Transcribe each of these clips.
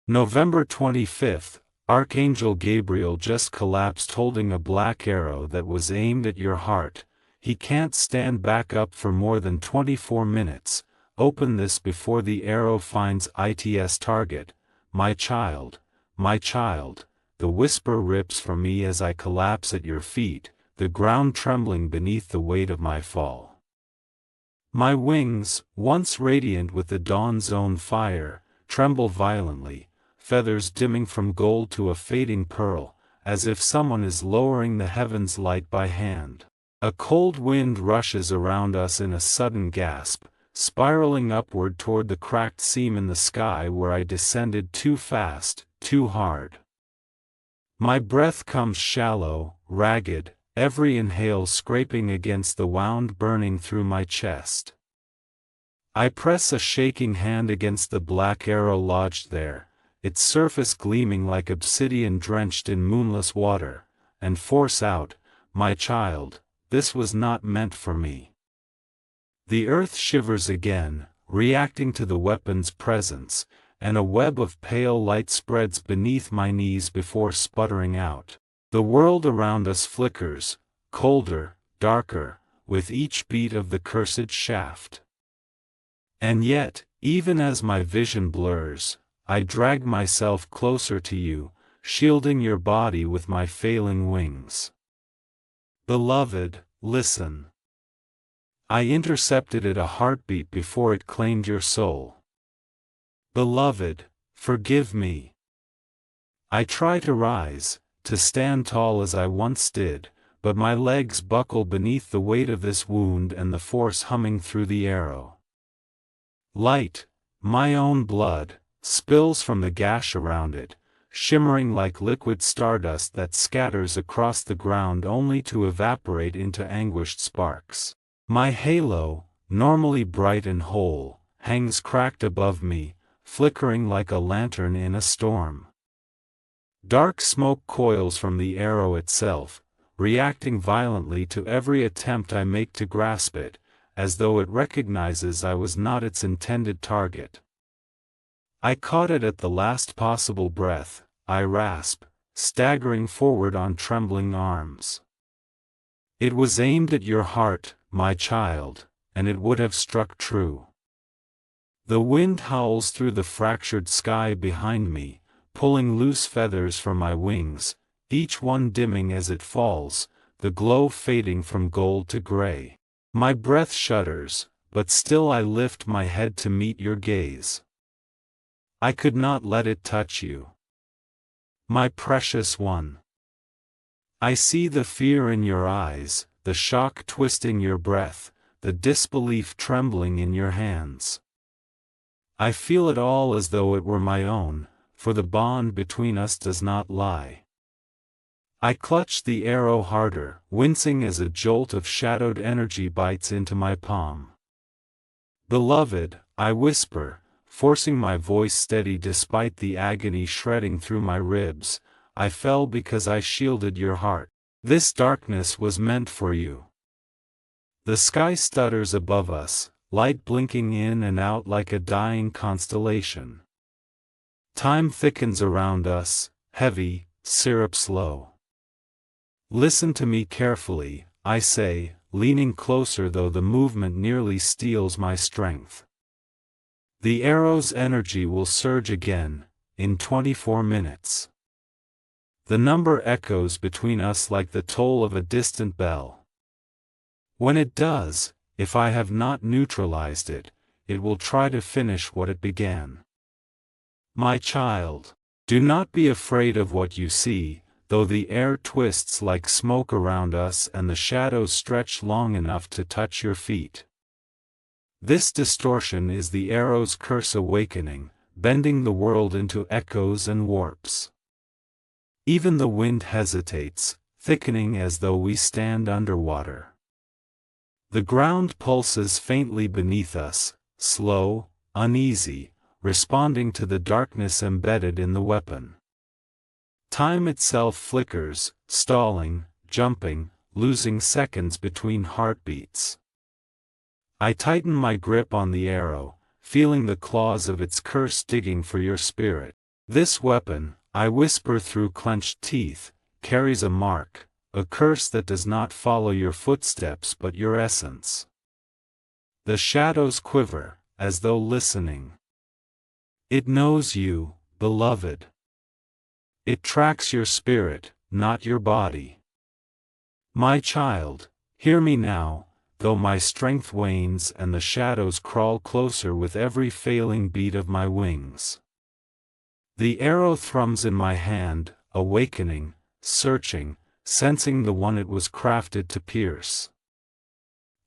November 25th, Archangel Gabriel just collapsed holding a black arrow that was aimed at your heart. He can't stand back up for more than 24 minutes. Open this before the arrow finds its target. My child, the whisper rips from me as I collapse at your feet, the ground trembling beneath the weight of my fall. My wings, once radiant with the dawn's own fire, tremble violently, feathers dimming from gold to a fading pearl, as if someone is lowering the heavens' light by hand. A cold wind rushes around us in a sudden gasp, spiraling upward toward the cracked seam in the sky where I descended too fast, too hard. My breath comes shallow, ragged, every inhale scraping against the wound burning through my chest. I press a shaking hand against the black arrow lodged there, its surface gleaming like obsidian drenched in moonless water, and force out, my child, this was not meant for me. The earth shivers again, reacting to the weapon's presence, and a web of pale light spreads beneath my knees before sputtering out. The world around us flickers, colder, darker, with each beat of the cursed shaft. And yet, even as my vision blurs, I drag myself closer to you, shielding your body with my failing wings. Beloved, listen. I intercepted it a heartbeat before it claimed your soul. Beloved, forgive me. I try to rise, to stand tall as I once did, but my legs buckle beneath the weight of this wound and the force humming through the arrow. Light, my own blood, spills from the gash around it, shimmering like liquid stardust that scatters across the ground only to evaporate into anguished sparks. My halo, normally bright and whole, hangs cracked above me, flickering like a lantern in a storm. Dark smoke coils from the arrow itself, reacting violently to every attempt I make to grasp it, as though it recognizes I was not its intended target. I caught it at the last possible breath, I rasp, staggering forward on trembling arms. It was aimed at your heart, my child, and it would have struck true. The wind howls through the fractured sky behind me, pulling loose feathers from my wings, each one dimming as it falls, the glow fading from gold to gray. My breath shudders, but still I lift my head to meet your gaze. I could not let it touch you. My precious one. I see the fear in your eyes, the shock twisting your breath, the disbelief trembling in your hands. I feel it all as though it were my own, for the bond between us does not lie. I clutch the arrow harder, wincing as a jolt of shadowed energy bites into my palm. Beloved, I whisper, forcing my voice steady despite the agony shredding through my ribs, I fell because I shielded your heart. This darkness was meant for you. The sky stutters above us, light blinking in and out like a dying constellation. Time thickens around us, heavy, syrup slow. Listen to me carefully, I say, leaning closer though the movement nearly steals my strength. The arrow's energy will surge again, in 24 minutes. The number echoes between us like the toll of a distant bell. When it does, if I have not neutralized it, it will try to finish what it began. My child, do not be afraid of what you see, though the air twists like smoke around us and the shadows stretch long enough to touch your feet. This distortion is the arrow's curse awakening, bending the world into echoes and warps. Even the wind hesitates, thickening as though we stand underwater. The ground pulses faintly beneath us, slow, uneasy, responding to the darkness embedded in the weapon. Time itself flickers, stalling, jumping, losing seconds between heartbeats. I tighten my grip on the arrow, feeling the claws of its curse digging for your spirit. This weapon, I whisper through clenched teeth, carries a mark, a curse that does not follow your footsteps but your essence. The shadows quiver, as though listening. It knows you, beloved. It tracks your spirit, not your body. My child, hear me now, though my strength wanes and the shadows crawl closer with every failing beat of my wings. The arrow thrums in my hand, awakening, searching, sensing the one it was crafted to pierce.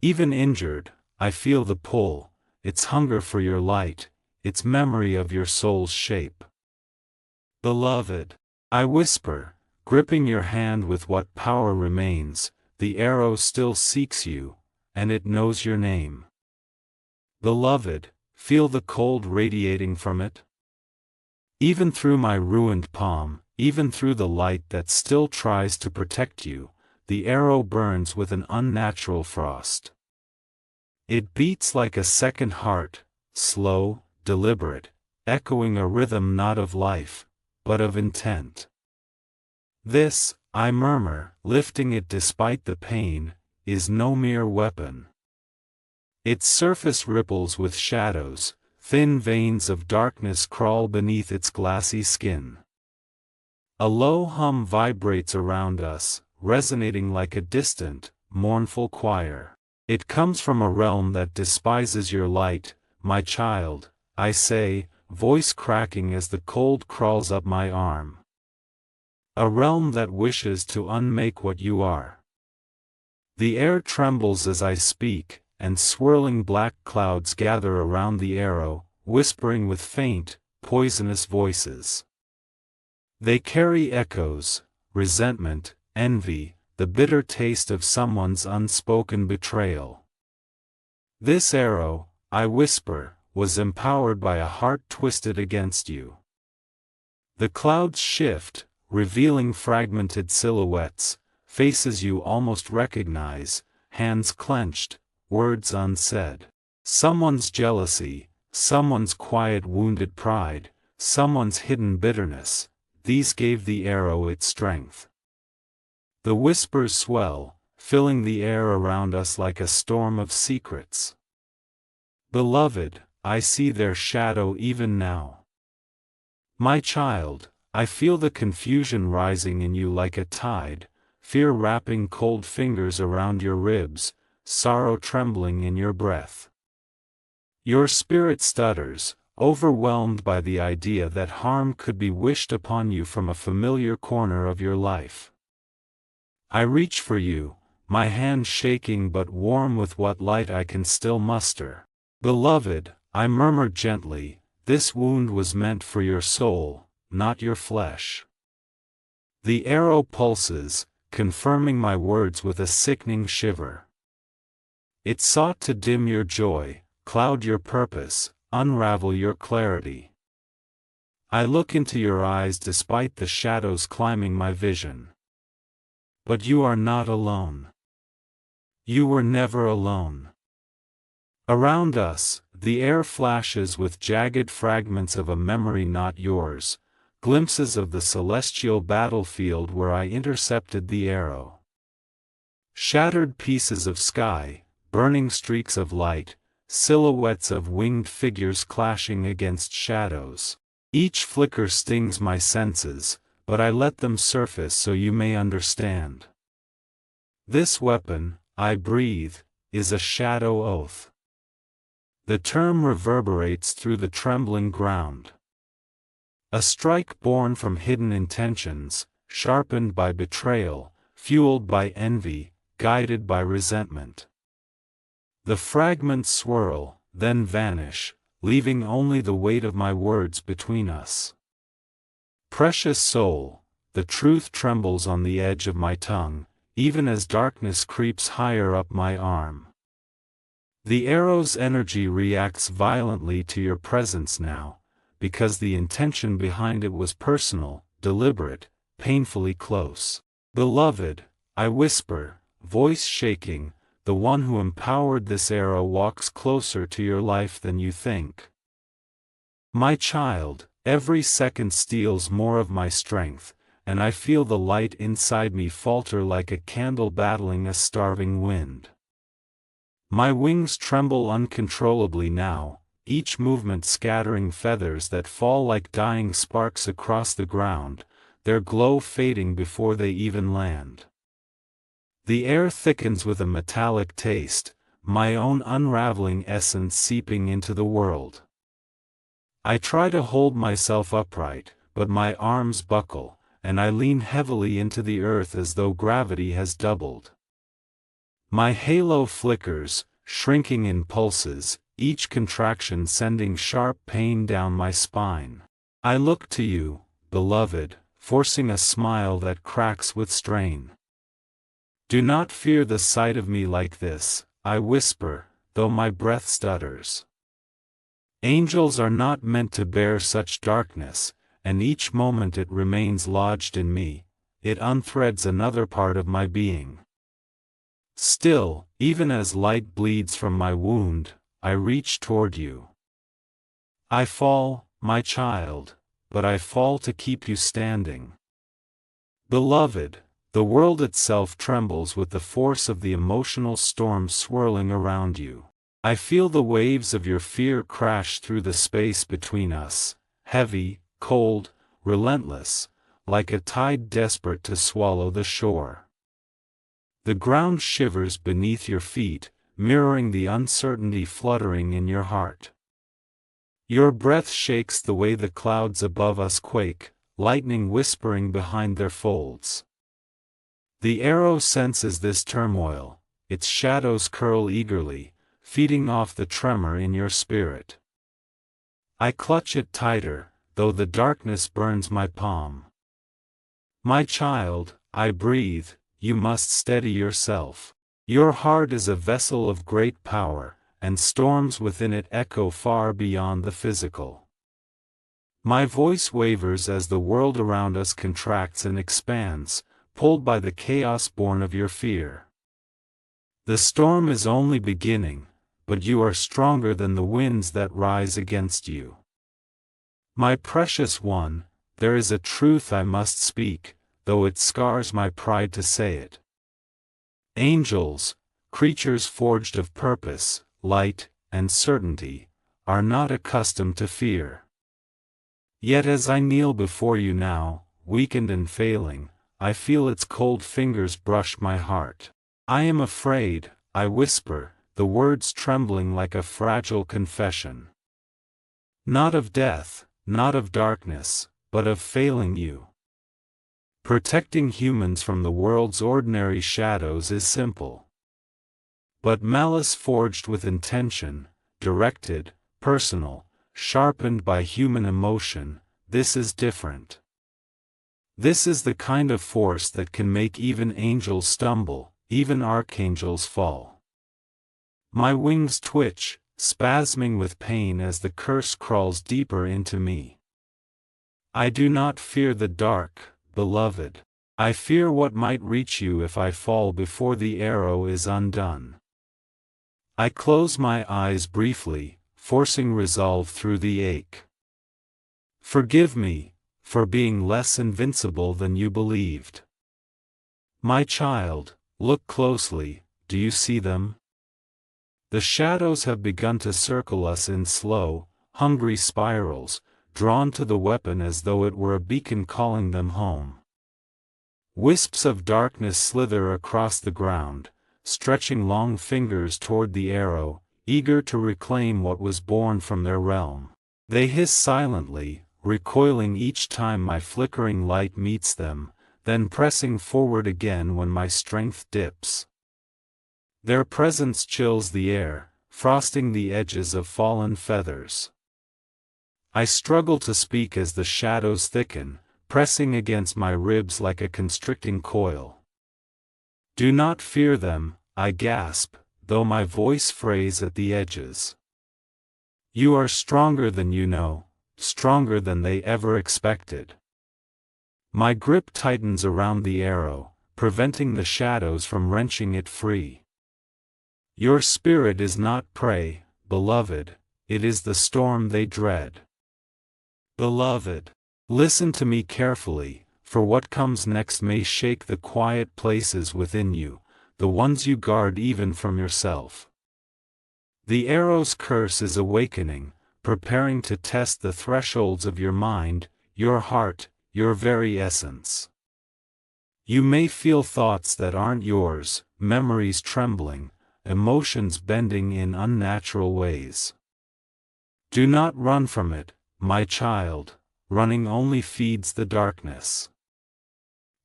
Even injured, I feel the pull, its hunger for your light, its memory of your soul's shape. Beloved, I whisper, gripping your hand with what power remains, the arrow still seeks you, and it knows your name. Beloved, feel the cold radiating from it? Even through my ruined palm, even through the light that still tries to protect you, the arrow burns with an unnatural frost. It beats like a second heart, slow, deliberate, echoing a rhythm not of life, but of intent. This, I murmur, lifting it despite the pain, is no mere weapon. Its surface ripples with shadows, thin veins of darkness crawl beneath its glassy skin. A low hum vibrates around us, resonating like a distant, mournful choir. It comes from a realm that despises your light, my child, I say, voice cracking as the cold crawls up my arm. A realm that wishes to unmake what you are. The air trembles as I speak, and swirling black clouds gather around the arrow, whispering with faint, poisonous voices. They carry echoes, resentment, envy, the bitter taste of someone's unspoken betrayal. This arrow, I whisper, was empowered by a heart twisted against you. The clouds shift, revealing fragmented silhouettes, faces you almost recognize, hands clenched, words unsaid. Someone's jealousy, someone's quiet wounded pride, someone's hidden bitterness, these gave the arrow its strength. The whispers swell, filling the air around us like a storm of secrets. Beloved, I see their shadow even now. My child, I feel the confusion rising in you like a tide, fear wrapping cold fingers around your ribs, sorrow trembling in your breath. Your spirit stutters, overwhelmed by the idea that harm could be wished upon you from a familiar corner of your life. I reach for you, my hand shaking but warm with what light I can still muster. Beloved, I murmur gently, this wound was meant for your soul, not your flesh. The arrow pulses, confirming my words with a sickening shiver. It sought to dim your joy, cloud your purpose, unravel your clarity. I look into your eyes despite the shadows climbing my vision. But you are not alone. You were never alone. Around us, the air flashes with jagged fragments of a memory not yours, glimpses of the celestial battlefield where I intercepted the arrow. Shattered pieces of sky, burning streaks of light, silhouettes of winged figures clashing against shadows. Each flicker stings my senses, but I let them surface so you may understand. This weapon, I breathe, is a shadow oath. The term reverberates through the trembling ground. A strike born from hidden intentions, sharpened by betrayal, fueled by envy, guided by resentment. The fragments swirl, then vanish, leaving only the weight of my words between us. Precious soul, the truth trembles on the edge of my tongue, even as darkness creeps higher up my arm. The arrow's energy reacts violently to your presence now, because the intention behind it was personal, deliberate, painfully close. Beloved, I whisper, voice shaking, the one who empowered this arrow walks closer to your life than you think. My child, Every second steals more of my strength, and I feel the light inside me falter like a candle battling a starving wind. My wings tremble uncontrollably now, each movement scattering feathers that fall like dying sparks across the ground, their glow fading before they even land. The air thickens with a metallic taste, my own unraveling essence seeping into the world. I try to hold myself upright, but my arms buckle, and I lean heavily into the earth as though gravity has doubled. My halo flickers, shrinking in pulses, each contraction sending sharp pain down my spine. I look to you, beloved, forcing a smile that cracks with strain. Do not fear the sight of me like this, I whisper, though my breath stutters. Angels are not meant to bear such darkness, and each moment it remains lodged in me, it unthreads another part of my being. Still, even as light bleeds from my wound, I reach toward you. I fall, my child, but I fall to keep you standing. Beloved, the world itself trembles with the force of the emotional storm swirling around you. I feel the waves of your fear crash through the space between us, heavy, cold, relentless, like a tide desperate to swallow the shore. The ground shivers beneath your feet, mirroring the uncertainty fluttering in your heart. Your breath shakes the way the clouds above us quake, lightning whispering behind their folds. The arrow senses this turmoil, its shadows curl eagerly, feeding off the tremor in your spirit. I clutch it tighter, though the darkness burns my palm. My child, I breathe, you must steady yourself. Your heart is a vessel of great power, and storms within it echo far beyond the physical. My voice wavers as the world around us contracts and expands, pulled by the chaos born of your fear. The storm is only beginning, but you are stronger than the winds that rise against you. My precious one, there is a truth I must speak, though it scars my pride to say it. Angels, creatures forged of purpose, light, and certainty, are not accustomed to fear. Yet as I kneel before you now, weakened and failing, I feel its cold fingers brush my heart. I am afraid, I whisper, the words trembling like a fragile confession. Not of death, not of darkness, but of failing you. Protecting humans from the world's ordinary shadows is simple. But malice forged with intention, directed, personal, sharpened by human emotion, this is different. This is the kind of force that can make even angels stumble, even archangels fall. My wings twitch, spasming with pain as the curse crawls deeper into me. I do not fear the dark, beloved. I fear what might reach you if I fall before the arrow is undone. I close my eyes briefly, forcing resolve through the ache. Forgive me, for being less invincible than you believed. My child, look closely, do you see them? The shadows have begun to circle us in slow, hungry spirals, drawn to the weapon as though it were a beacon calling them home. Wisps of darkness slither across the ground, stretching long fingers toward the arrow, eager to reclaim what was born from their realm. They hiss silently, recoiling each time my flickering light meets them, then pressing forward again when my strength dips. Their presence chills the air, frosting the edges of fallen feathers. I struggle to speak as the shadows thicken, pressing against my ribs like a constricting coil. Do not fear them, I gasp, though my voice frays at the edges. You are stronger than you know, stronger than they ever expected. My grip tightens around the arrow, preventing the shadows from wrenching it free. Your spirit is not prey, beloved, it is the storm they dread. Beloved, listen to me carefully, for what comes next may shake the quiet places within you, the ones you guard even from yourself. The arrow's curse is awakening, preparing to test the thresholds of your mind, your heart, your very essence. You may feel thoughts that aren't yours, memories trembling, emotions bending in unnatural ways. Do not run from it, my child, running only feeds the darkness.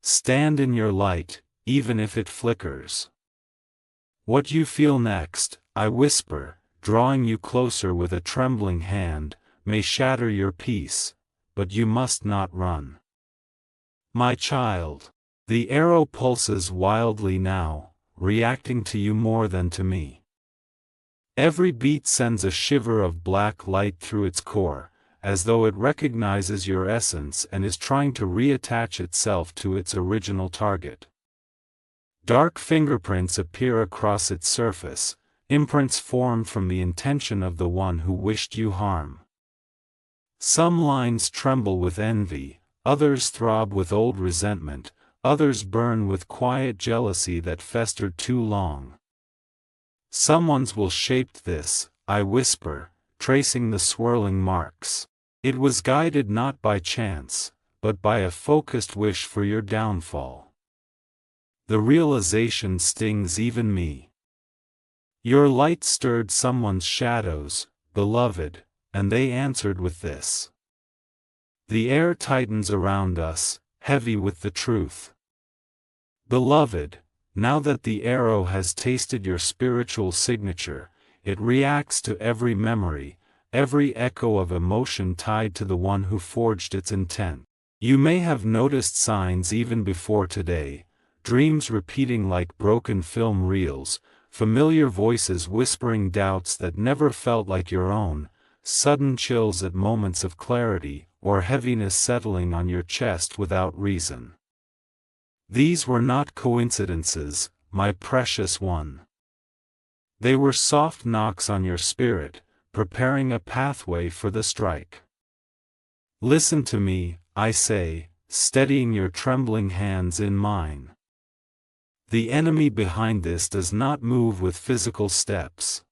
Stand in your light, even if it flickers. What you feel next, I whisper, drawing you closer with a trembling hand, may shatter your peace, but you must not run. My child, the arrow pulses wildly now, reacting to you more than to me. Every beat sends a shiver of black light through its core, as though it recognizes your essence and is trying to reattach itself to its original target. Dark fingerprints appear across its surface, imprints formed from the intention of the one who wished you harm. Some lines tremble with envy, others throb with old resentment, others burn with quiet jealousy that festered too long. Someone's will shaped this, I whisper, tracing the swirling marks. It was guided not by chance, but by a focused wish for your downfall. The realization stings even me. Your light stirred someone's shadows, beloved, and they answered with this. The air tightens around us, heavy with the truth. Beloved, now that the arrow has tasted your spiritual signature, it reacts to every memory, every echo of emotion tied to the one who forged its intent. You may have noticed signs even before today, dreams repeating like broken film reels, familiar voices whispering doubts that never felt like your own, sudden chills at moments of clarity, or heaviness settling on your chest without reason. These were not coincidences, my precious one. They were soft knocks on your spirit, preparing a pathway for the strike. Listen to me, I say, steadying your trembling hands in mine. The enemy behind this does not move with physical steps.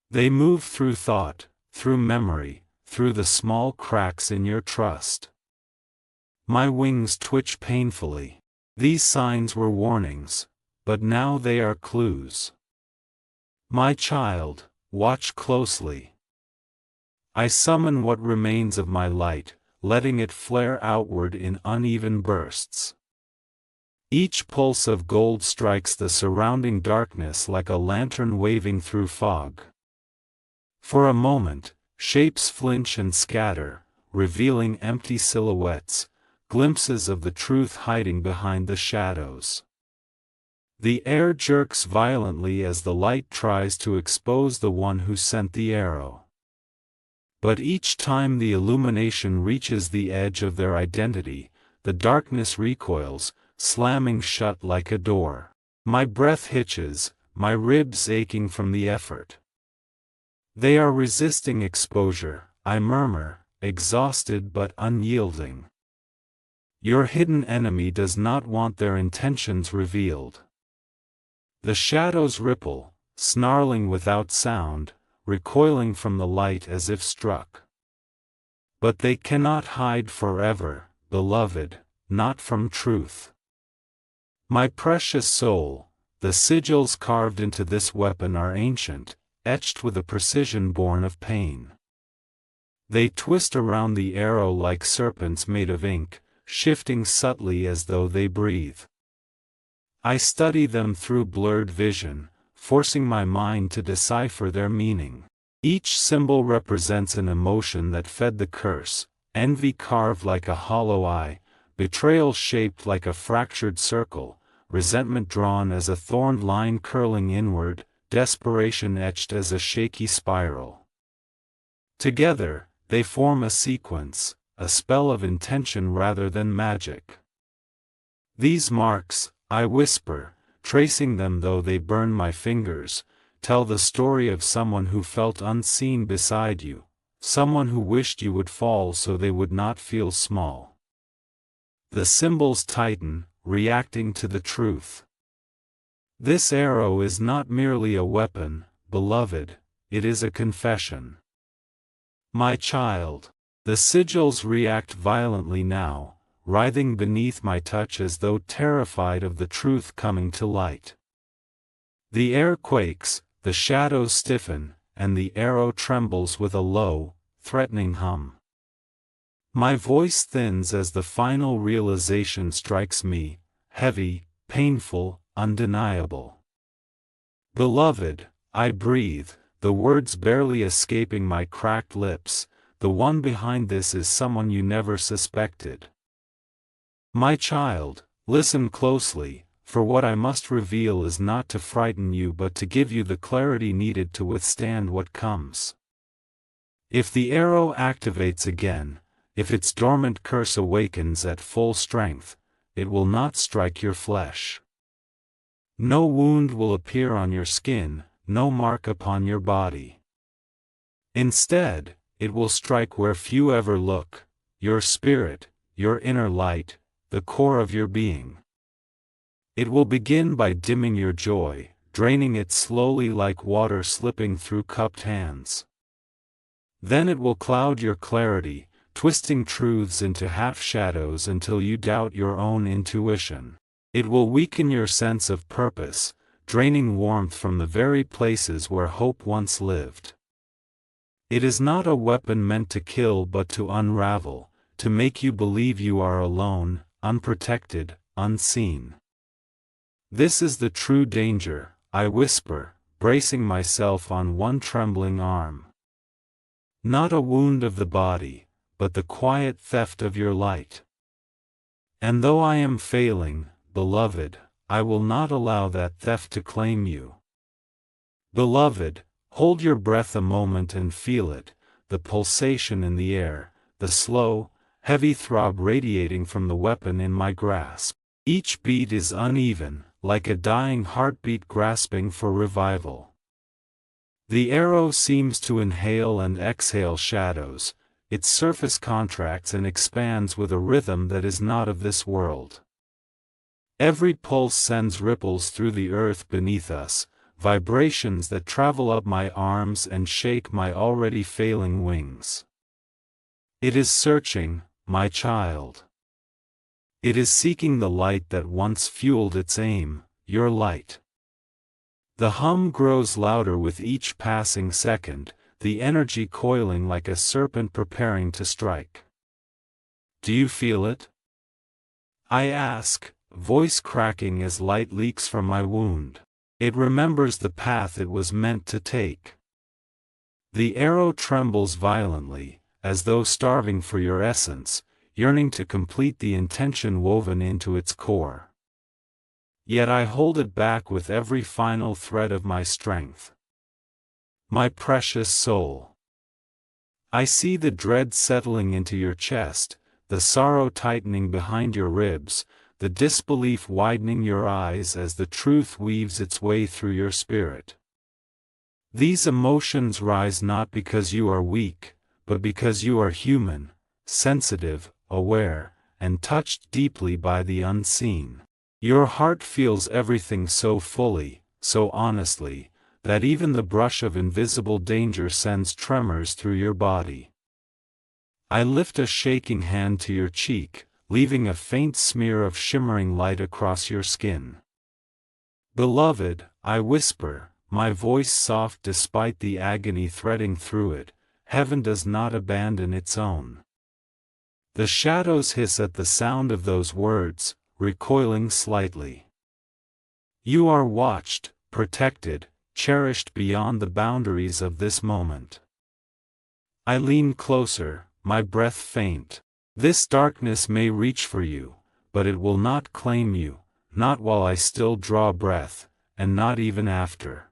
They move through thought, through memory, through the small cracks in your trust. My wings twitch painfully. These signs were warnings, but now they are clues. My child, watch closely. I summon what remains of my light, letting it flare outward in uneven bursts. Each pulse of gold strikes the surrounding darkness like a lantern waving through fog. For a moment, shapes flinch and scatter, revealing empty silhouettes, glimpses of the truth hiding behind the shadows. The air jerks violently as the light tries to expose the one who sent the arrow. But each time the illumination reaches the edge of their identity, the darkness recoils, slamming shut like a door. My breath hitches, my ribs aching from the effort. They are resisting exposure, I murmur, exhausted but unyielding. Your hidden enemy does not want their intentions revealed. The shadows ripple, snarling without sound, recoiling from the light as if struck. But they cannot hide forever, beloved, not from truth. My precious soul, the sigils carved into this weapon are ancient, etched with a precision born of pain. They twist around the arrow like serpents made of ink, shifting subtly as though they breathe. I study them through blurred vision, forcing my mind to decipher their meaning. Each symbol represents an emotion that fed the curse, envy carved like a hollow eye, betrayal shaped like a fractured circle, resentment drawn as a thorned line curling inward, desperation etched as a shaky spiral. Together, they form a sequence, a spell of intention rather than magic. These marks, I whisper, tracing them though they burn my fingers, tell the story of someone who felt unseen beside you, someone who wished you would fall so they would not feel small. The symbols tighten, reacting to the truth. This arrow is not merely a weapon, beloved, it is a confession. My child, the sigils react violently now, writhing beneath my touch as though terrified of the truth coming to light. The air quakes, the shadows stiffen, and the arrow trembles with a low, threatening hum. My voice thins as the final realization strikes me, heavy, painful, undeniable. Beloved, I breathe, the words barely escaping my cracked lips, the one behind this is someone you never suspected. My child, listen closely, for what I must reveal is not to frighten you but to give you the clarity needed to withstand what comes. If the arrow activates again, if its dormant curse awakens at full strength, it will not strike your flesh. No wound will appear on your skin, no mark upon your body. Instead, it will strike where few ever look, your spirit, your inner light, the core of your being. It will begin by dimming your joy, draining it slowly like water slipping through cupped hands. Then it will cloud your clarity, twisting truths into half-shadows until you doubt your own intuition. It will weaken your sense of purpose, draining warmth from the very places where hope once lived. It is not a weapon meant to kill but to unravel, to make you believe you are alone, unprotected, unseen. This is the true danger, I whisper, bracing myself on one trembling arm. Not a wound of the body, but the quiet theft of your light. And though I am failing, beloved, I will not allow that theft to claim you. Beloved, hold your breath a moment and feel it, the pulsation in the air, the slow, heavy throb radiating from the weapon in my grasp. Each beat is uneven, like a dying heartbeat grasping for revival. The arrow seems to inhale and exhale shadows, its surface contracts and expands with a rhythm that is not of this world. Every pulse sends ripples through the earth beneath us, vibrations that travel up my arms and shake my already failing wings. It is searching, my child. It is seeking the light that once fueled its aim, your light. The hum grows louder with each passing second, the energy coiling like a serpent preparing to strike. Do you feel it? I ask, voice cracking as light leaks from my wound. It remembers the path it was meant to take. The arrow trembles violently, as though starving for your essence, yearning to complete the intention woven into its core. Yet I hold it back with every final thread of my strength. My precious soul. I see the dread settling into your chest, the sorrow tightening behind your ribs, the disbelief widening your eyes as the truth weaves its way through your spirit. These emotions rise not because you are weak, but because you are human, sensitive, aware, and touched deeply by the unseen. Your heart feels everything so fully, so honestly, that even the brush of invisible danger sends tremors through your body. I lift a shaking hand to your cheek, leaving a faint smear of shimmering light across your skin. Beloved, I whisper, my voice soft despite the agony threading through it, heaven does not abandon its own. The shadows hiss at the sound of those words, recoiling slightly. You are watched, protected, cherished beyond the boundaries of this moment. I lean closer, my breath faint. This darkness may reach for you, but it will not claim you, not while I still draw breath, and not even after.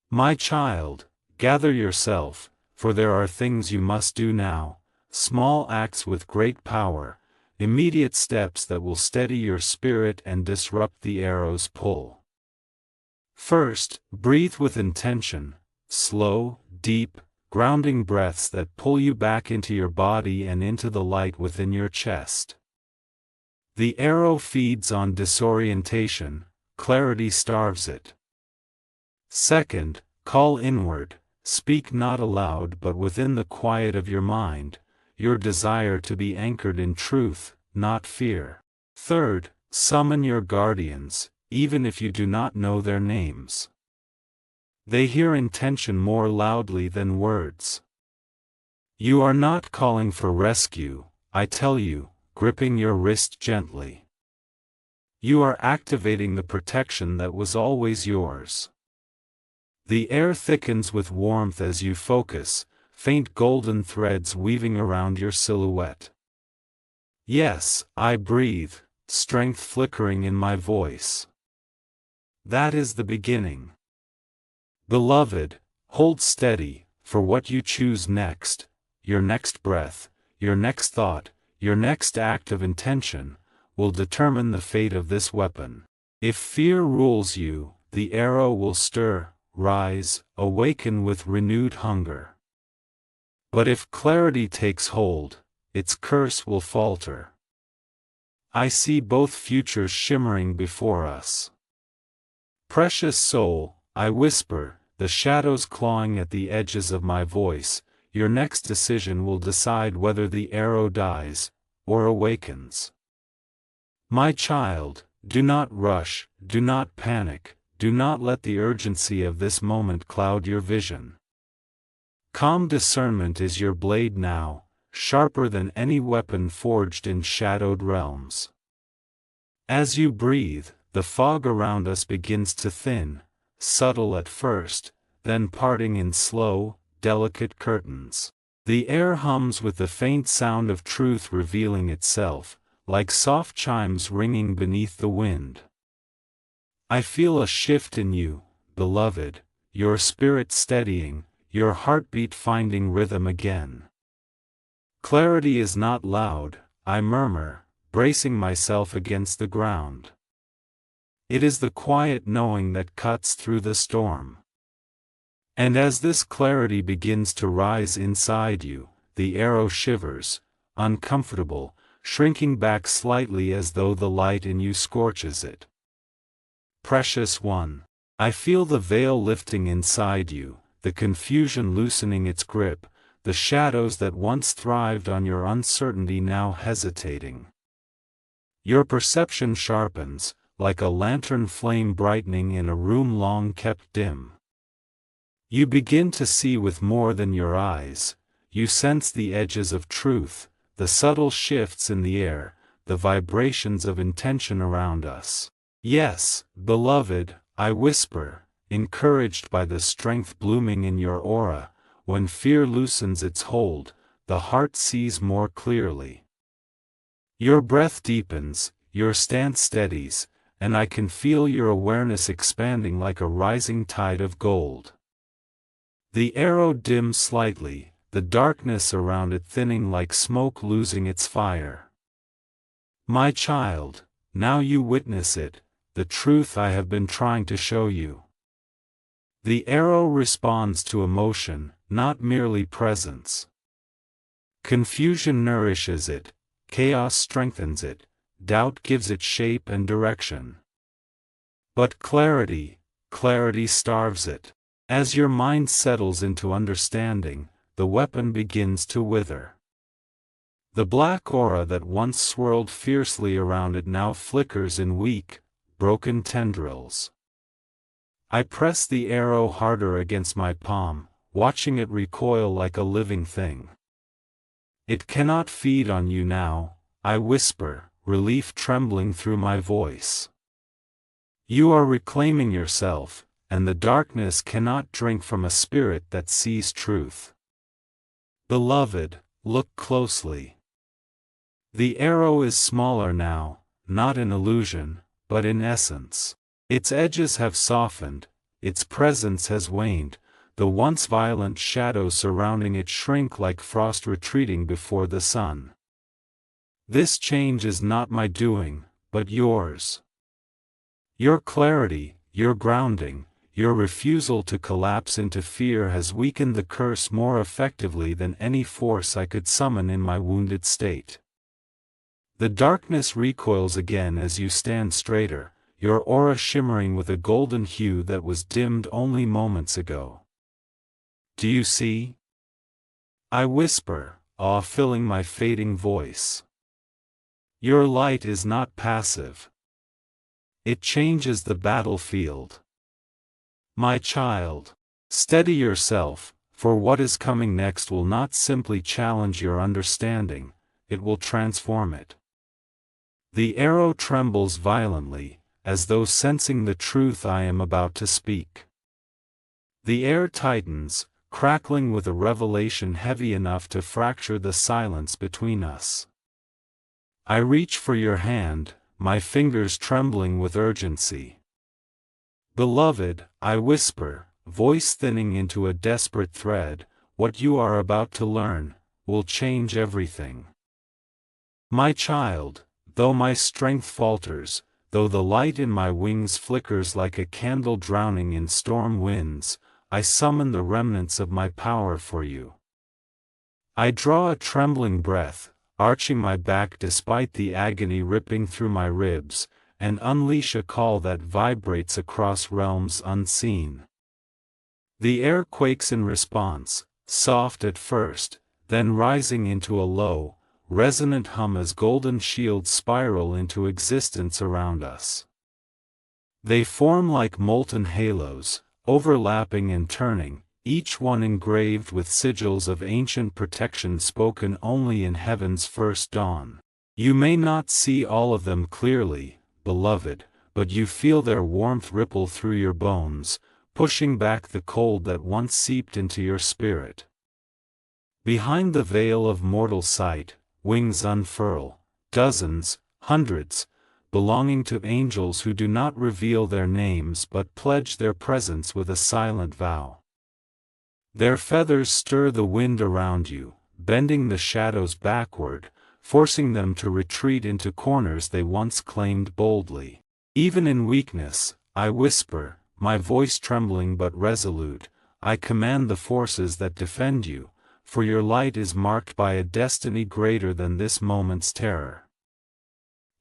My child, gather yourself, for there are things you must do now, small acts with great power, immediate steps that will steady your spirit and disrupt the arrow's pull. First, breathe with intention, slow, deep, grounding breaths that pull you back into your body and into the light within your chest. The arrow feeds on disorientation, clarity starves it. Second, call inward, speak not aloud but within the quiet of your mind, your desire to be anchored in truth, not fear. Third, summon your guardians, even if you do not know their names. They hear intention more loudly than words. You are not calling for rescue, I tell you, gripping your wrist gently. You are activating the protection that was always yours. The air thickens with warmth as you focus, faint golden threads weaving around your silhouette. Yes, I breathe, strength flickering in my voice. That is the beginning. Beloved, hold steady, for what you choose next, your next breath, your next thought, your next act of intention, will determine the fate of this weapon. If fear rules you, the arrow will stir, rise, awaken with renewed hunger. But if clarity takes hold, its curse will falter. I see both futures shimmering before us. Precious soul, I whisper, the shadows clawing at the edges of my voice, your next decision will decide whether the arrow dies, or awakens. My child, do not rush, do not panic, do not let the urgency of this moment cloud your vision. Calm discernment is your blade now, sharper than any weapon forged in shadowed realms. As you breathe, the fog around us begins to thin, subtle at first, then parting in slow, delicate curtains. The air hums with the faint sound of truth revealing itself, like soft chimes ringing beneath the wind. I feel a shift in you, beloved, your spirit steadying, your heartbeat finding rhythm again. Clarity is not loud, I murmur, bracing myself against the ground. It is the quiet knowing that cuts through the storm. And as this clarity begins to rise inside you, the arrow shivers, uncomfortable, shrinking back slightly as though the light in you scorches it. Precious one, I feel the veil lifting inside you, the confusion loosening its grip, the shadows that once thrived on your uncertainty now hesitating. Your perception sharpens, like a lantern flame brightening in a room long kept dim. You begin to see with more than your eyes, you sense the edges of truth, the subtle shifts in the air, the vibrations of intention around us. Yes, beloved, I whisper, encouraged by the strength blooming in your aura, when fear loosens its hold, the heart sees more clearly. Your breath deepens, your stance steadies, and I can feel your awareness expanding like a rising tide of gold. The arrow dims slightly, the darkness around it thinning like smoke losing its fire. My child, now you witness it, the truth I have been trying to show you. The arrow responds to emotion, not merely presence. Confusion nourishes it, chaos strengthens it, doubt gives it shape and direction. But clarity starves it. As your mind settles into understanding, the weapon begins to wither. The black aura that once swirled fiercely around it now flickers in weak, broken tendrils. I press the arrow harder against my palm, watching it recoil like a living thing. It cannot feed on you now, I whisper, relief trembling through my voice. You are reclaiming yourself, and the darkness cannot drink from a spirit that sees truth. Beloved, look closely. The arrow is smaller now, not in illusion, but in essence. Its edges have softened, its presence has waned, the once violent shadows surrounding it shrink like frost retreating before the sun. This change is not my doing, but yours. Your clarity, your grounding, your refusal to collapse into fear has weakened the curse more effectively than any force I could summon in my wounded state. The darkness recoils again as you stand straighter, your aura shimmering with a golden hue that was dimmed only moments ago. Do you see? I whisper, awe filling my fading voice. Your light is not passive. It changes the battlefield. My child, steady yourself, for what is coming next will not simply challenge your understanding, it will transform it. The arrow trembles violently, as though sensing the truth I am about to speak. The air tightens, crackling with a revelation heavy enough to fracture the silence between us. I reach for your hand, my fingers trembling with urgency. Beloved, I whisper, voice thinning into a desperate thread, what you are about to learn will change everything. My child, though my strength falters, though the light in my wings flickers like a candle drowning in storm winds, I summon the remnants of my power for you. I draw a trembling breath, arching my back despite the agony ripping through my ribs, and unleash a call that vibrates across realms unseen. The air quakes in response, soft at first, then rising into a low, resonant hum as golden shields spiral into existence around us. They form like molten halos, overlapping and turning, each one engraved with sigils of ancient protection spoken only in heaven's first dawn. You may not see all of them clearly, beloved, but you feel their warmth ripple through your bones, pushing back the cold that once seeped into your spirit. Behind the veil of mortal sight, wings unfurl, dozens, hundreds, belonging to angels who do not reveal their names but pledge their presence with a silent vow. Their feathers stir the wind around you, bending the shadows backward, forcing them to retreat into corners they once claimed boldly. Even in weakness, I whisper, my voice trembling but resolute, I command the forces that defend you, for your light is marked by a destiny greater than this moment's terror.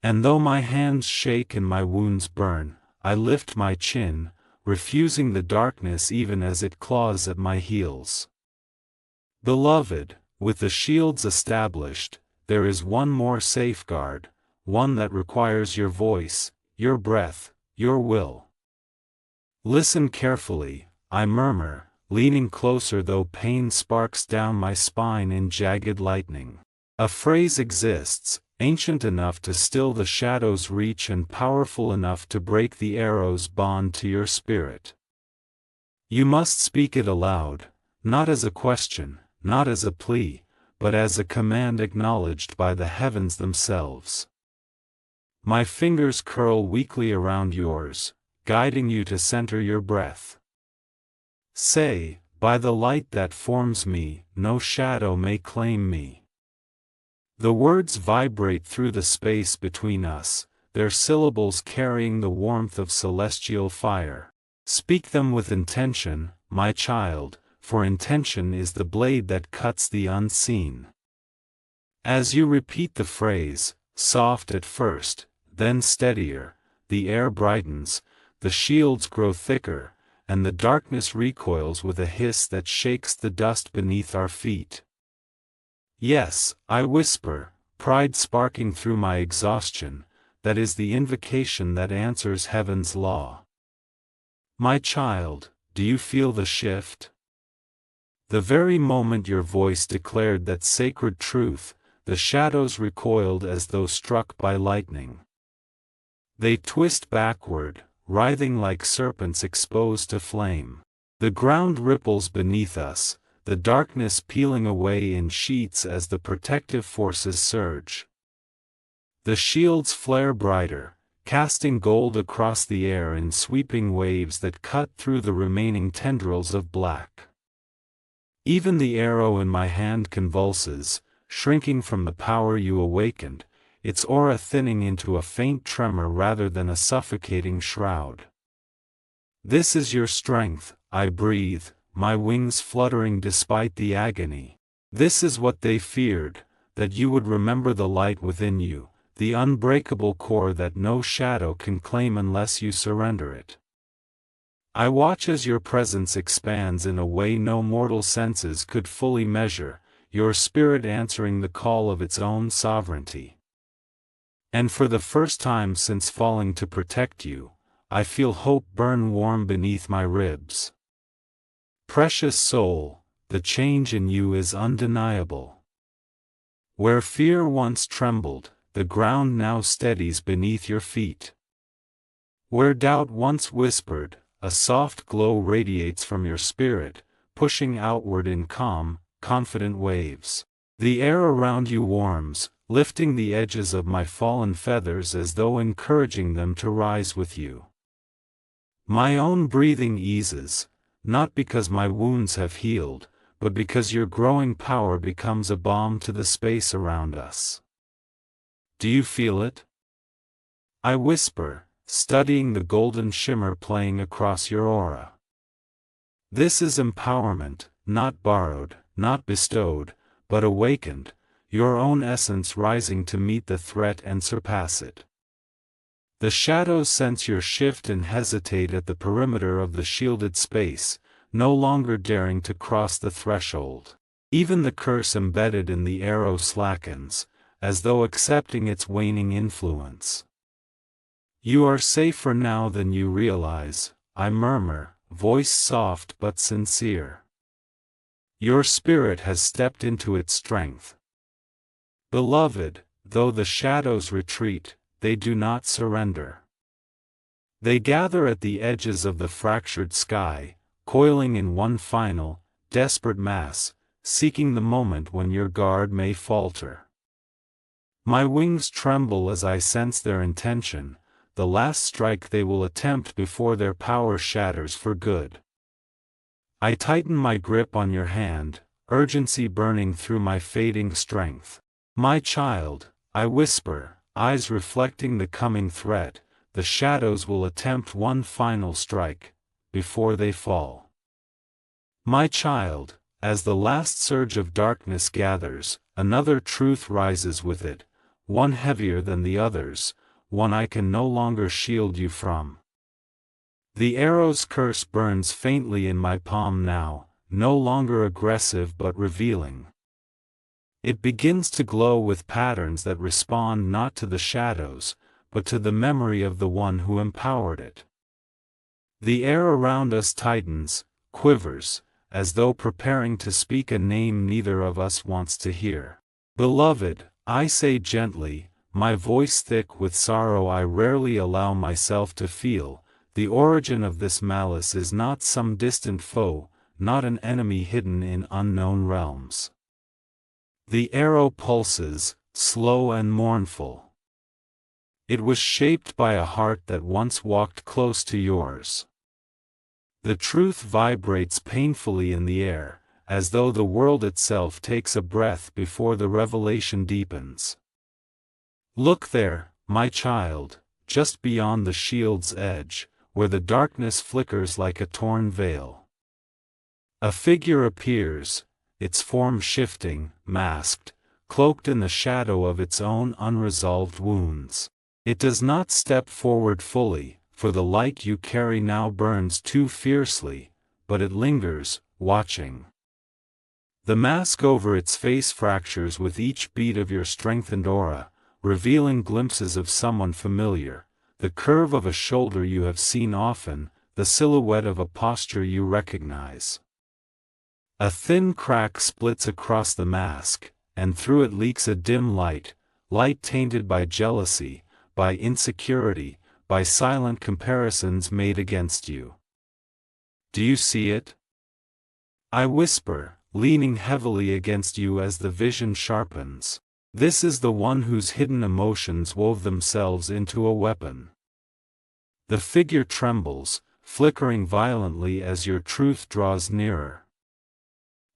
And though my hands shake and my wounds burn, I lift my chin, refusing the darkness even as it claws at my heels. Beloved, with the shields established, there is one more safeguard, one that requires your voice, your breath, your will. Listen carefully, I murmur, leaning closer though pain sparks down my spine in jagged lightning. A phrase exists, ancient enough to still the shadow's reach and powerful enough to break the arrow's bond to your spirit. You must speak it aloud, not as a question, not as a plea, but as a command acknowledged by the heavens themselves. My fingers curl weakly around yours, guiding you to center your breath. Say, by the light that forms me, no shadow may claim me. The words vibrate through the space between us, their syllables carrying the warmth of celestial fire. Speak them with intention, my child, for intention is the blade that cuts the unseen. As you repeat the phrase, soft at first, then steadier, the air brightens, the shields grow thicker, and the darkness recoils with a hiss that shakes the dust beneath our feet. Yes, I whisper, pride sparking through my exhaustion, that is the invocation that answers heaven's law. My child, do you feel the shift? The very moment your voice declared that sacred truth, the shadows recoiled as though struck by lightning. They twist backward, writhing like serpents exposed to flame. The ground ripples beneath us, the darkness peeling away in sheets as the protective forces surge. The shields flare brighter, casting gold across the air in sweeping waves that cut through the remaining tendrils of black. Even the arrow in my hand convulses, shrinking from the power you awakened, its aura thinning into a faint tremor rather than a suffocating shroud. This is your strength, I breathe, my wings fluttering despite the agony. This is what they feared, that you would remember the light within you, the unbreakable core that no shadow can claim unless you surrender it. I watch as your presence expands in a way no mortal senses could fully measure, your spirit answering the call of its own sovereignty. And for the first time since falling to protect you, I feel hope burn warm beneath my ribs. Precious soul, the change in you is undeniable. Where fear once trembled, the ground now steadies beneath your feet. Where doubt once whispered, a soft glow radiates from your spirit, pushing outward in calm, confident waves. The air around you warms, lifting the edges of my fallen feathers as though encouraging them to rise with you. My own breathing eases, not because my wounds have healed, but because your growing power becomes a balm to the space around us. Do you feel it? I whisper, studying the golden shimmer playing across your aura. This is empowerment, not borrowed, not bestowed, but awakened, your own essence rising to meet the threat and surpass it. The shadows sense your shift and hesitate at the perimeter of the shielded space, no longer daring to cross the threshold. Even the curse embedded in the arrow slackens, as though accepting its waning influence. You are safer now than you realize, I murmur, voice soft but sincere. Your spirit has stepped into its strength. Beloved, though the shadows retreat, they do not surrender. They gather at the edges of the fractured sky, coiling in one final, desperate mass, seeking the moment when your guard may falter. My wings tremble as I sense their intention, the last strike they will attempt before their power shatters for good. I tighten my grip on your hand, urgency burning through my fading strength. My child, I whisper, eyes reflecting the coming threat, the shadows will attempt one final strike, before they fall. My child, as the last surge of darkness gathers, another truth rises with it, one heavier than the others, one I can no longer shield you from. The arrow's curse burns faintly in my palm now, no longer aggressive but revealing. It begins to glow with patterns that respond not to the shadows, but to the memory of the one who empowered it. The air around us tightens, quivers, as though preparing to speak a name neither of us wants to hear. Beloved, I say gently, my voice thick with sorrow I rarely allow myself to feel, the origin of this malice is not some distant foe, not an enemy hidden in unknown realms. The arrow pulses, slow and mournful. It was shaped by a heart that once walked close to yours. The truth vibrates painfully in the air, as though the world itself takes a breath before the revelation deepens. Look there, my child, just beyond the shield's edge, where the darkness flickers like a torn veil. A figure appears, its form shifting, masked, cloaked in the shadow of its own unresolved wounds. It does not step forward fully, for the light you carry now burns too fiercely, but it lingers, watching. The mask over its face fractures with each beat of your strengthened aura, revealing glimpses of someone familiar, the curve of a shoulder you have seen often, the silhouette of a posture you recognize. A thin crack splits across the mask, and through it leaks a dim light, light tainted by jealousy, by insecurity, by silent comparisons made against you. Do you see it? I whisper, leaning heavily against you as the vision sharpens. This is the one whose hidden emotions wove themselves into a weapon. The figure trembles, flickering violently as your truth draws nearer.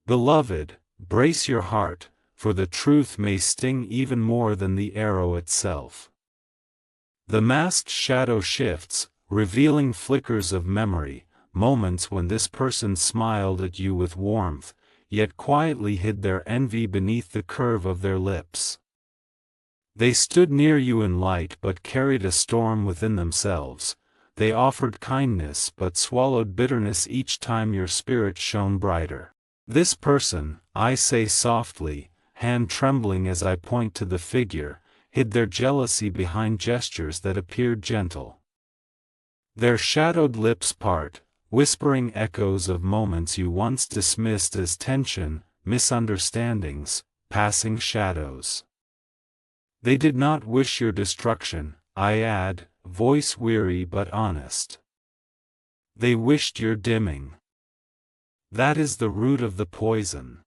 Beloved, brace your heart, for the truth may sting even more than the arrow itself. The masked shadow shifts, revealing flickers of memory, moments when this person smiled at you with warmth, yet quietly hid their envy beneath the curve of their lips. They stood near you in light but carried a storm within themselves. They offered kindness but swallowed bitterness each time your spirit shone brighter. This person, I say softly, hand trembling as I point to the figure, hid their jealousy behind gestures that appeared gentle. Their shadowed lips part, whispering echoes of moments you once dismissed as tension, misunderstandings, passing shadows. They did not wish your destruction, I add, voice weary but honest. They wished your dimming. That is the root of the poison.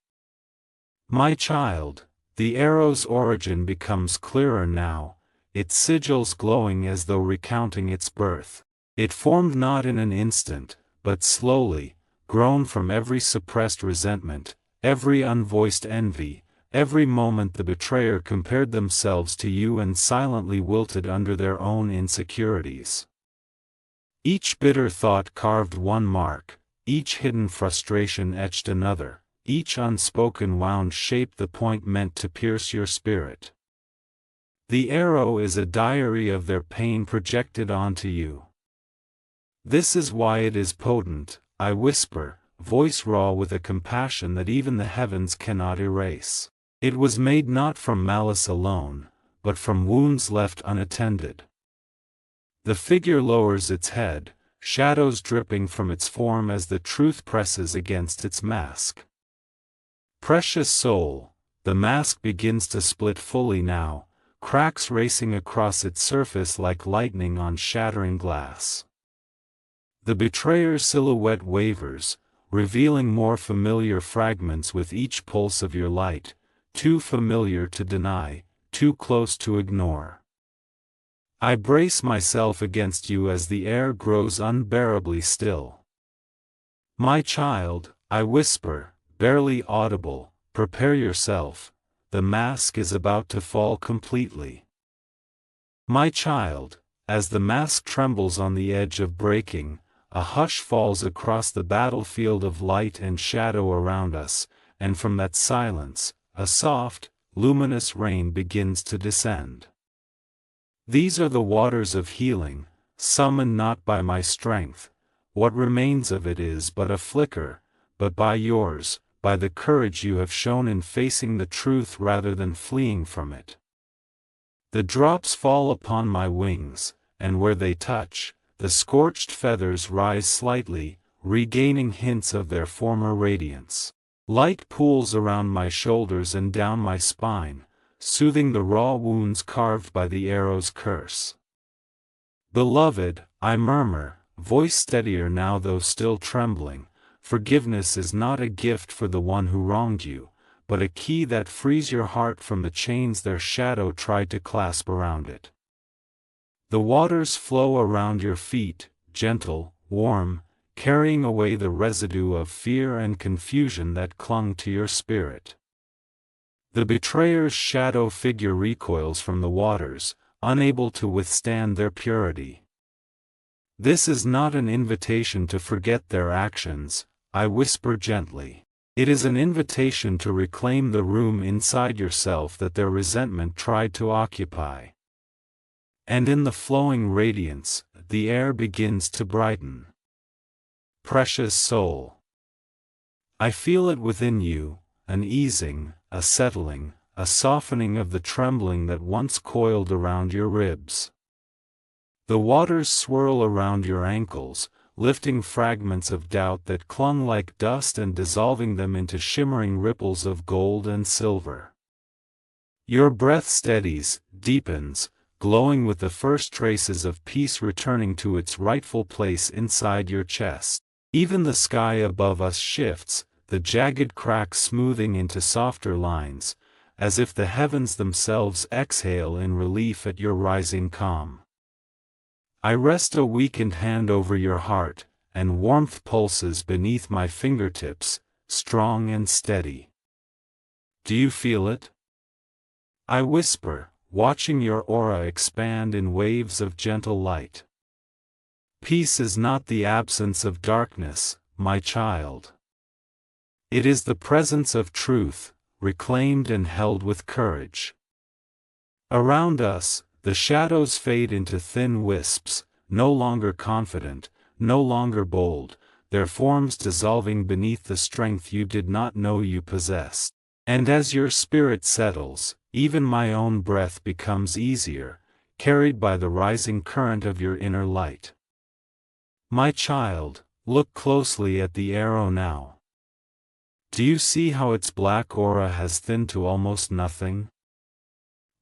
My child, the arrow's origin becomes clearer now, its sigils glowing as though recounting its birth. It formed not in an instant, but slowly, grown from every suppressed resentment, every unvoiced envy, every moment the betrayer compared themselves to you and silently wilted under their own insecurities. Each bitter thought carved one mark, each hidden frustration etched another, each unspoken wound shaped the point meant to pierce your spirit. The arrow is a diary of their pain projected onto you. This is why it is potent, I whisper, voice raw with a compassion that even the heavens cannot erase. It was made not from malice alone, but from wounds left unattended. The figure lowers its head, shadows dripping from its form as the truth presses against its mask. Precious soul, the mask begins to split fully now, cracks racing across its surface like lightning on shattering glass. The betrayer's silhouette wavers, revealing more familiar fragments with each pulse of your light, too familiar to deny, too close to ignore. I brace myself against you as the air grows unbearably still. My child, I whisper, barely audible, prepare yourself, the mask is about to fall completely. My child, as the mask trembles on the edge of breaking, a hush falls across the battlefield of light and shadow around us, and from that silence, a soft, luminous rain begins to descend. These are the waters of healing, summoned not by my strength, what remains of it is but a flicker, but by yours, by the courage you have shown in facing the truth rather than fleeing from it. The drops fall upon my wings, and where they touch, the scorched feathers rise slightly, regaining hints of their former radiance. Light pools around my shoulders and down my spine, soothing the raw wounds carved by the arrow's curse. Beloved, I murmur, voice steadier now though still trembling, forgiveness is not a gift for the one who wronged you, but a key that frees your heart from the chains their shadow tried to clasp around it. The waters flow around your feet, gentle, warm, carrying away the residue of fear and confusion that clung to your spirit. The betrayer's shadow figure recoils from the waters, unable to withstand their purity. This is not an invitation to forget their actions, I whisper gently. It is an invitation to reclaim the room inside yourself that their resentment tried to occupy. And in the flowing radiance, the air begins to brighten. Precious soul. I feel it within you, an easing, a settling, a softening of the trembling that once coiled around your ribs. The waters swirl around your ankles, lifting fragments of doubt that clung like dust and dissolving them into shimmering ripples of gold and silver. Your breath steadies, deepens, glowing with the first traces of peace returning to its rightful place inside your chest. Even the sky above us shifts, the jagged cracks smoothing into softer lines, as if the heavens themselves exhale in relief at your rising calm. I rest a weakened hand over your heart, and warmth pulses beneath my fingertips, strong and steady. Do you feel it? I whisper, watching your aura expand in waves of gentle light. Peace is not the absence of darkness, my child. It is the presence of truth, reclaimed and held with courage. Around us, the shadows fade into thin wisps, no longer confident, no longer bold, their forms dissolving beneath the strength you did not know you possessed. And as your spirit settles, even my own breath becomes easier, carried by the rising current of your inner light. My child, look closely at the arrow now. Do you see how its black aura has thinned to almost nothing?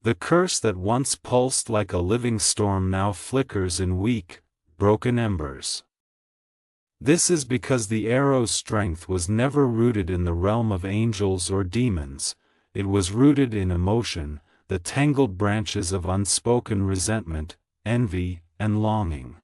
The curse that once pulsed like a living storm now flickers in weak, broken embers. This is because the arrow's strength was never rooted in the realm of angels or demons, it was rooted in emotion, the tangled branches of unspoken resentment, envy, and longing.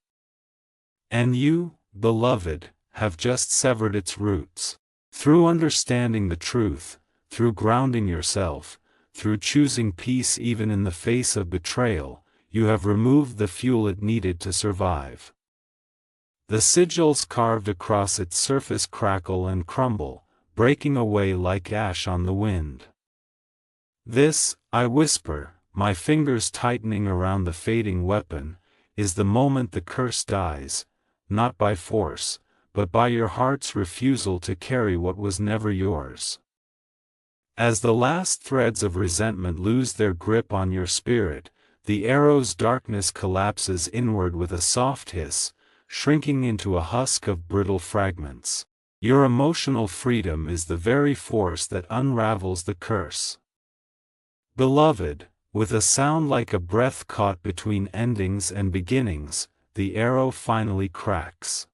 And you, beloved, have just severed its roots. Through understanding the truth, through grounding yourself, through choosing peace even in the face of betrayal, you have removed the fuel it needed to survive. The sigils carved across its surface crackle and crumble, breaking away like ash on the wind. This, I whisper, my fingers tightening around the fading weapon, is the moment the curse dies, not by force, but by your heart's refusal to carry what was never yours. As the last threads of resentment lose their grip on your spirit, the arrow's darkness collapses inward with a soft hiss, shrinking into a husk of brittle fragments. Your emotional freedom is the very force that unravels the curse. Beloved, with a sound like a breath caught between endings and beginnings, the arrow finally cracks.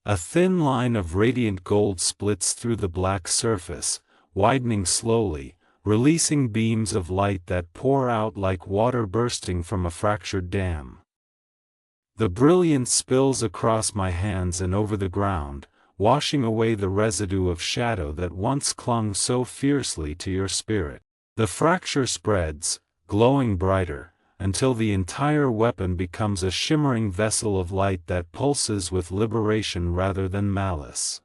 A thin line of radiant gold splits through the black surface, widening slowly, releasing beams of light that pour out like water bursting from a fractured dam. The brilliance spills across my hands and over the ground, washing away the residue of shadow that once clung so fiercely to your spirit. The fracture spreads, glowing brighter, until the entire weapon becomes a shimmering vessel of light that pulses with liberation rather than malice.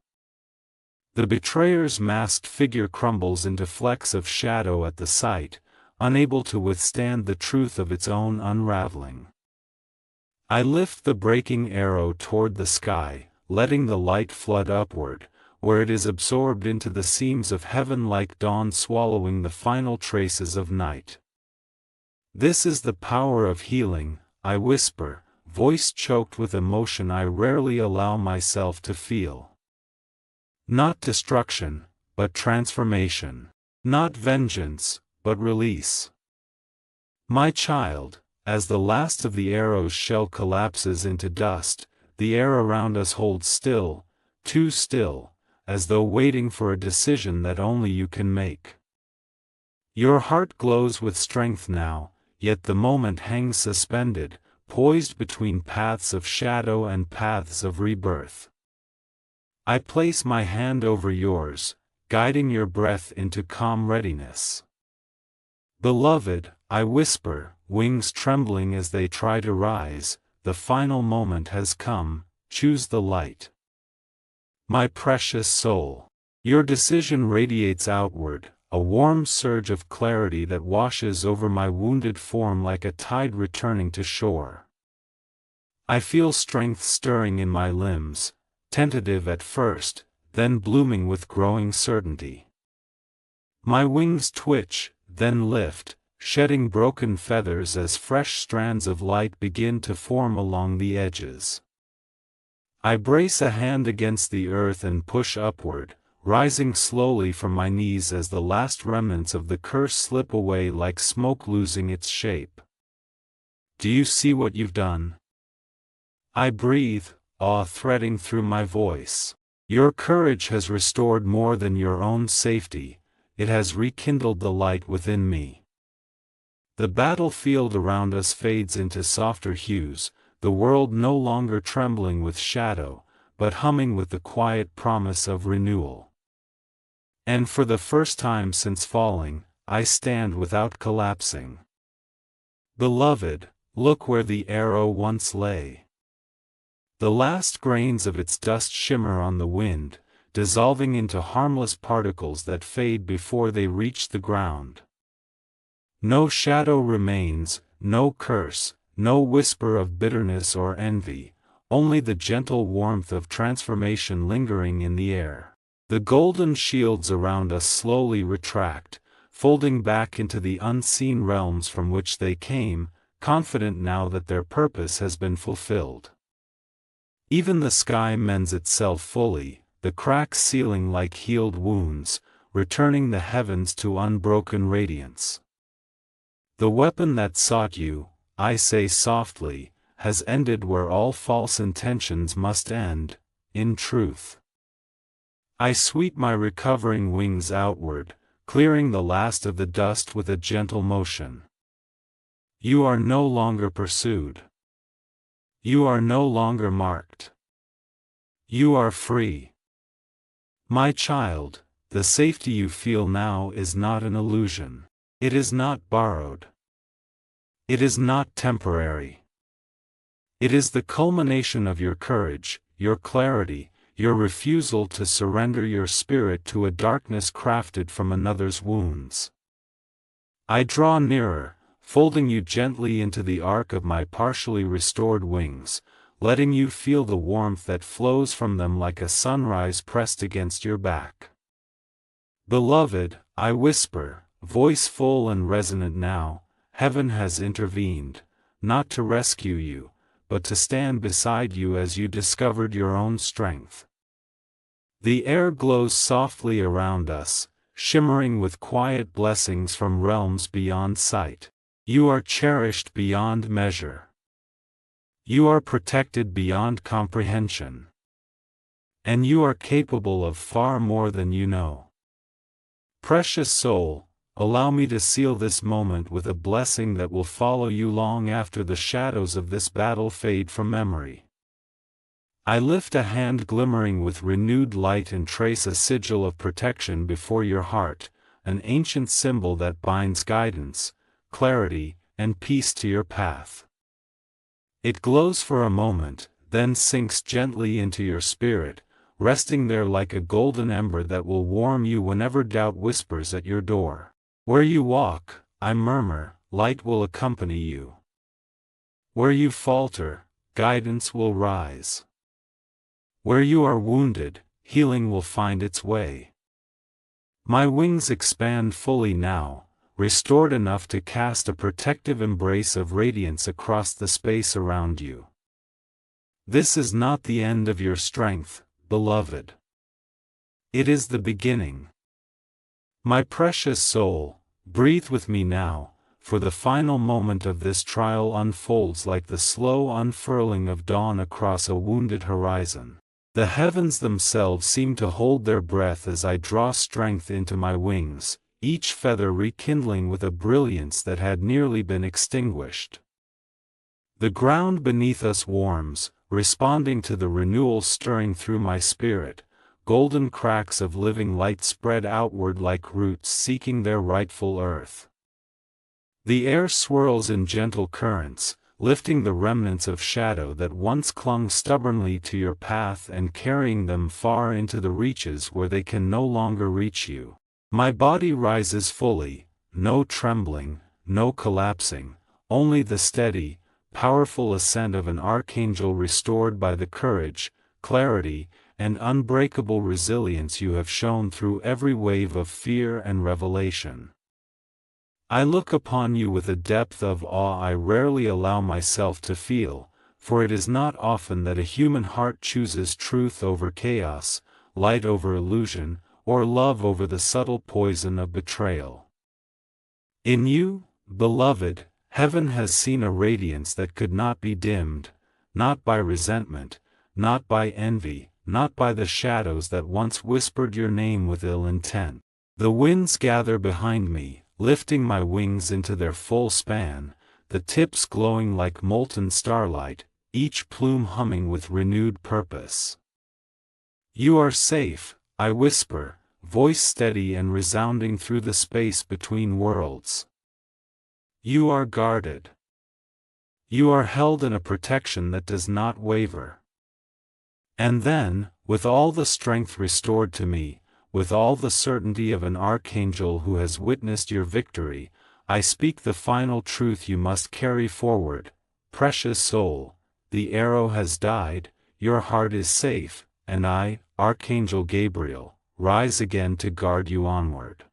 The betrayer's masked figure crumbles into flecks of shadow at the sight, unable to withstand the truth of its own unraveling. I lift the breaking arrow toward the sky, letting the light flood upward, where it is absorbed into the seams of heaven like dawn swallowing the final traces of night. This is the power of healing, I whisper, voice choked with emotion I rarely allow myself to feel. Not destruction, but transformation. Not vengeance, but release. My child, as the last of the arrow's shell collapses into dust, the air around us holds still, too still, as though waiting for a decision that only you can make. Your heart glows with strength now, yet the moment hangs suspended, poised between paths of shadow and paths of rebirth. I place my hand over yours, guiding your breath into calm readiness. Beloved, I whisper, wings trembling as they try to rise, the final moment has come, choose the light. My precious soul. Your decision radiates outward, a warm surge of clarity that washes over my wounded form like a tide returning to shore. I feel strength stirring in my limbs, tentative at first, then blooming with growing certainty. My wings twitch, then lift, shedding broken feathers as fresh strands of light begin to form along the edges. I brace a hand against the earth and push upward, rising slowly from my knees as the last remnants of the curse slip away like smoke losing its shape. Do you see what you've done? I breathe, awe threading through my voice. Your courage has restored more than your own safety, it has rekindled the light within me. The battlefield around us fades into softer hues, the world no longer trembling with shadow, but humming with the quiet promise of renewal. And for the first time since falling, I stand without collapsing. Beloved, look where the arrow once lay. The last grains of its dust shimmer on the wind, dissolving into harmless particles that fade before they reach the ground. No shadow remains, no curse, no whisper of bitterness or envy, only the gentle warmth of transformation lingering in the air. The golden shields around us slowly retract, folding back into the unseen realms from which they came, confident now that their purpose has been fulfilled. Even the sky mends itself fully, the cracks sealing like healed wounds, returning the heavens to unbroken radiance. The weapon that sought you, I say softly, has ended where all false intentions must end, in truth. I sweep my recovering wings outward, clearing the last of the dust with a gentle motion. You are no longer pursued. You are no longer marked. You are free. My child, the safety you feel now is not an illusion. It is not borrowed. It is not temporary. It is the culmination of your courage, your clarity, your refusal to surrender your spirit to a darkness crafted from another's wounds. I draw nearer, folding you gently into the arc of my partially restored wings, letting you feel the warmth that flows from them like a sunrise pressed against your back. Beloved, I whisper, voice full and resonant now, heaven has intervened, not to rescue you, but to stand beside you as you discovered your own strength. The air glows softly around us, shimmering with quiet blessings from realms beyond sight. You are cherished beyond measure. You are protected beyond comprehension. And you are capable of far more than you know. Precious soul, allow me to seal this moment with a blessing that will follow you long after the shadows of this battle fade from memory. I lift a hand glimmering with renewed light and trace a sigil of protection before your heart, an ancient symbol that binds guidance, clarity, and peace to your path. It glows for a moment, then sinks gently into your spirit, resting there like a golden ember that will warm you whenever doubt whispers at your door. Where you walk, I murmur, light will accompany you. Where you falter, guidance will rise. Where you are wounded, healing will find its way. My wings expand fully now, restored enough to cast a protective embrace of radiance across the space around you. This is not the end of your strength, beloved. It is the beginning. My precious soul, breathe with me now, for the final moment of this trial unfolds like the slow unfurling of dawn across a wounded horizon. The heavens themselves seem to hold their breath as I draw strength into my wings, each feather rekindling with a brilliance that had nearly been extinguished. The ground beneath us warms, responding to the renewal stirring through my spirit, golden cracks of living light spread outward like roots seeking their rightful earth. The air swirls in gentle currents, lifting the remnants of shadow that once clung stubbornly to your path and carrying them far into the reaches where they can no longer reach you. My body rises fully, no trembling, no collapsing, only the steady, powerful ascent of an archangel restored by the courage, clarity, and unbreakable resilience you have shown through every wave of fear and revelation. I look upon you with a depth of awe I rarely allow myself to feel, for it is not often that a human heart chooses truth over chaos, light over illusion, or love over the subtle poison of betrayal. In you, beloved, heaven has seen a radiance that could not be dimmed, not by resentment, not by envy, not by the shadows that once whispered your name with ill intent. The winds gather behind me, lifting my wings into their full span, the tips glowing like molten starlight, each plume humming with renewed purpose. You are safe, I whisper, voice steady and resounding through the space between worlds. You are guarded. You are held in a protection that does not waver. And then, with all the strength restored to me, with all the certainty of an archangel who has witnessed your victory, I speak the final truth you must carry forward. Precious soul, the arrow has died, your heart is safe, and I, Archangel Gabriel, rise again to guard you onward.